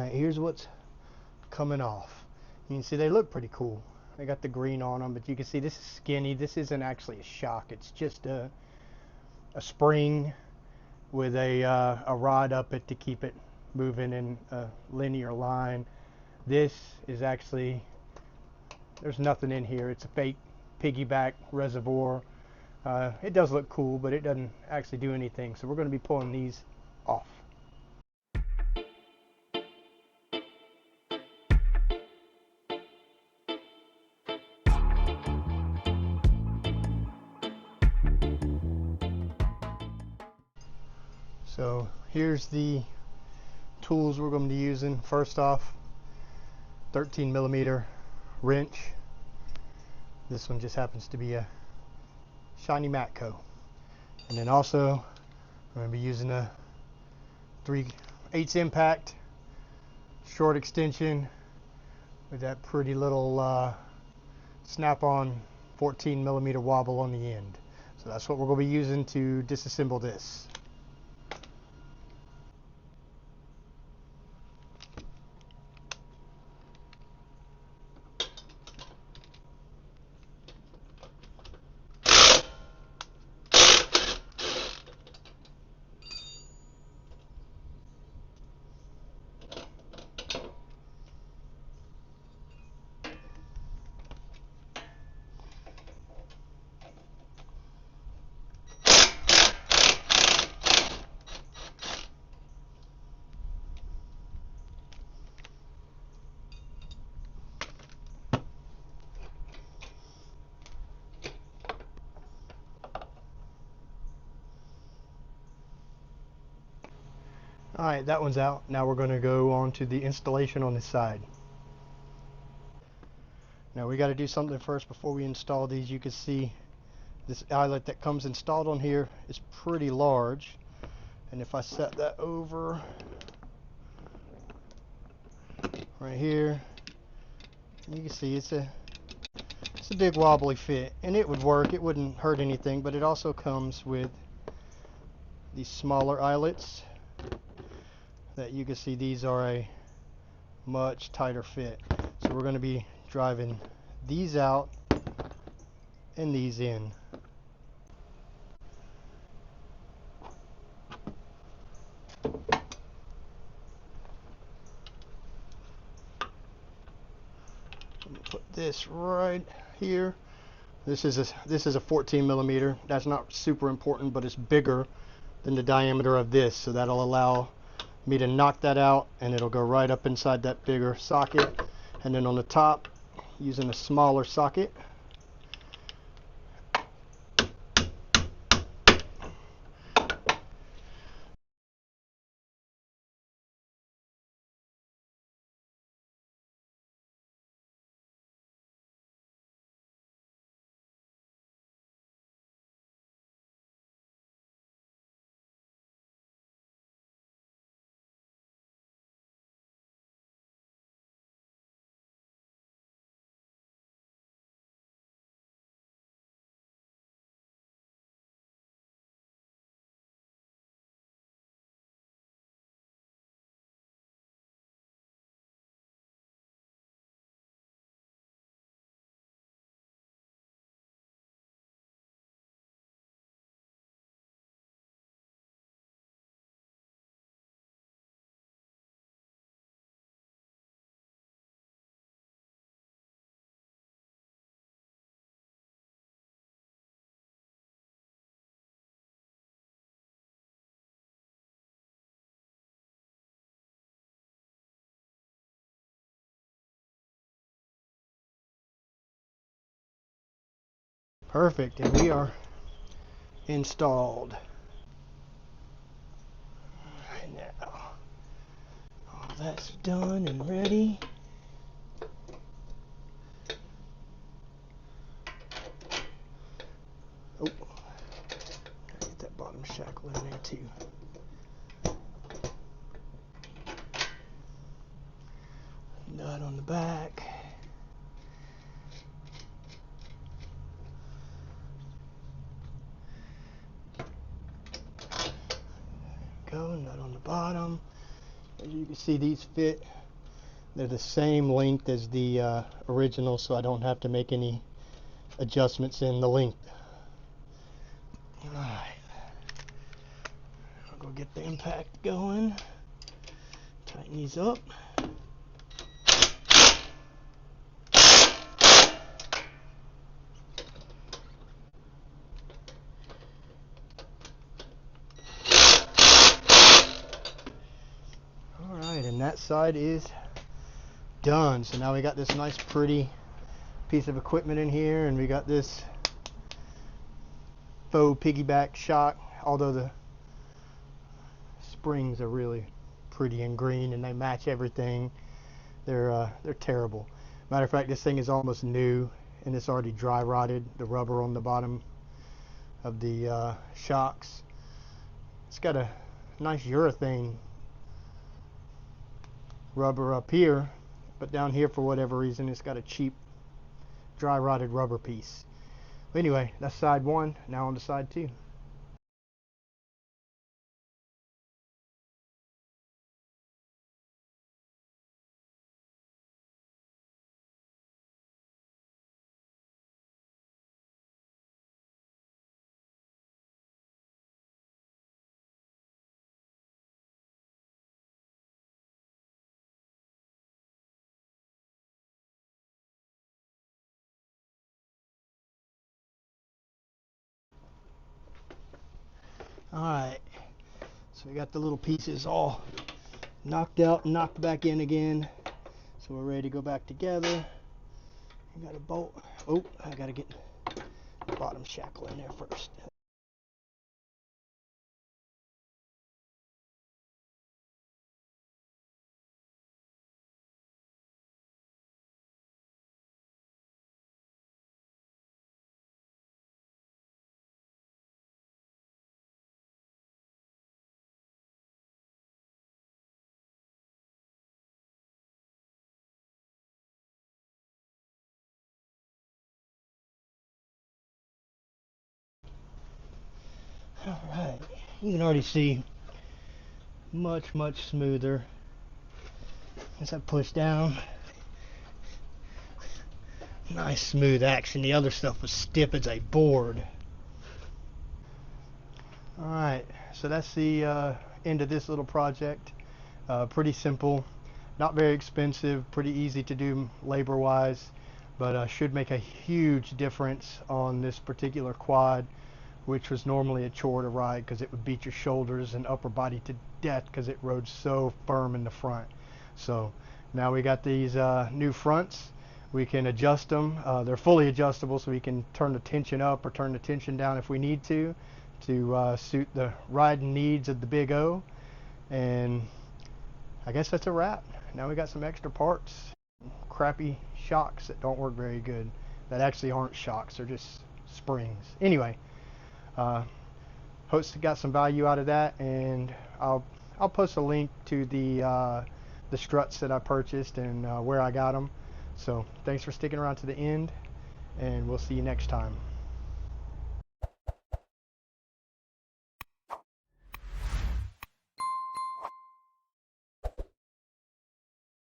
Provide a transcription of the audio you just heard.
Alright, here's what's coming off. You can see they look pretty cool. They got the green on them, but you can see this is skinny. This isn't actually a shock. It's just a spring with a rod up it to keep it moving in a linear line. This is actually, there's nothing in here. It's a fake piggyback reservoir. It does look cool, but it doesn't actually do anything. So we're going to be pulling these off. So here's the tools we're going to be using. First off, 13 millimeter wrench. This one just happens to be a shiny Matco. And then also I'm going to be using a 3/8 impact short extension with that pretty little snap-on 14 millimeter wobble on the end. So that's what we're going to be using to disassemble this. Alright, that one's out. Now we're going to go on to the installation on this side. Now we got to do something first before we install these. You can see this eyelet that comes installed on here is pretty large. And if I set that over right here, you can see it's a big wobbly fit. And it would work. It wouldn't hurt anything. But it also comes with these smaller eyelets that you can see these are a much tighter fit. So we're going to be driving these out and these in. Put this right here. This is a 14 millimeter. That's not super important, but it's bigger than the diameter of this, so that'll allow me to knock that out and it'll go right up inside that bigger socket. And then on the top, using a smaller socket, perfect, and we are installed. Right now, all that's done and ready. Oh, gotta get that bottom shackle in there too. Nut on the back. Go, nut on the bottom. As you can see, these fit They're the same length as the original, so I don't have to make any adjustments in the length. Alright, I'll go get the impact going, tighten these up. Alright, and that side is done. So now we got this nice pretty piece of equipment in here, and we got this faux piggyback shock, although the springs are really pretty and green and they match everything. They're terrible. Matter of fact, this thing is almost new and it's already dry rotted, the rubber on the bottom of the shocks. It's got a nice urethane rubber up here, but down here for whatever reason it's got a cheap dry rotted rubber piece. But anyway, that's side one. Now on to side two. Alright, so we got the little pieces all knocked out and knocked back in again. So we're ready to go back together. I got a bolt. Oh, I gotta get the bottom shackle in there first. Alright, you can already see much smoother as I push down. Nice smooth action. The other stuff was stiff as a board. Alright, so that's the end of this little project. Pretty simple, not very expensive, pretty easy to do labor wise, but should make a huge difference on this particular quad, which was normally a chore to ride because it would beat your shoulders and upper body to death because it rode so firm in the front. So now we got these new fronts. We can adjust them. They're fully adjustable, so we can turn the tension up or turn the tension down if we need to suit the riding needs of the Big O. And I guess that's a wrap. Now we got some extra parts, crappy shocks that don't work very good, that actually aren't shocks, they're just springs. Anyway, hope you got some value out of that, and I'll post a link to the struts that I purchased and where I got them. So thanks for sticking around to the end, and we'll see you next time.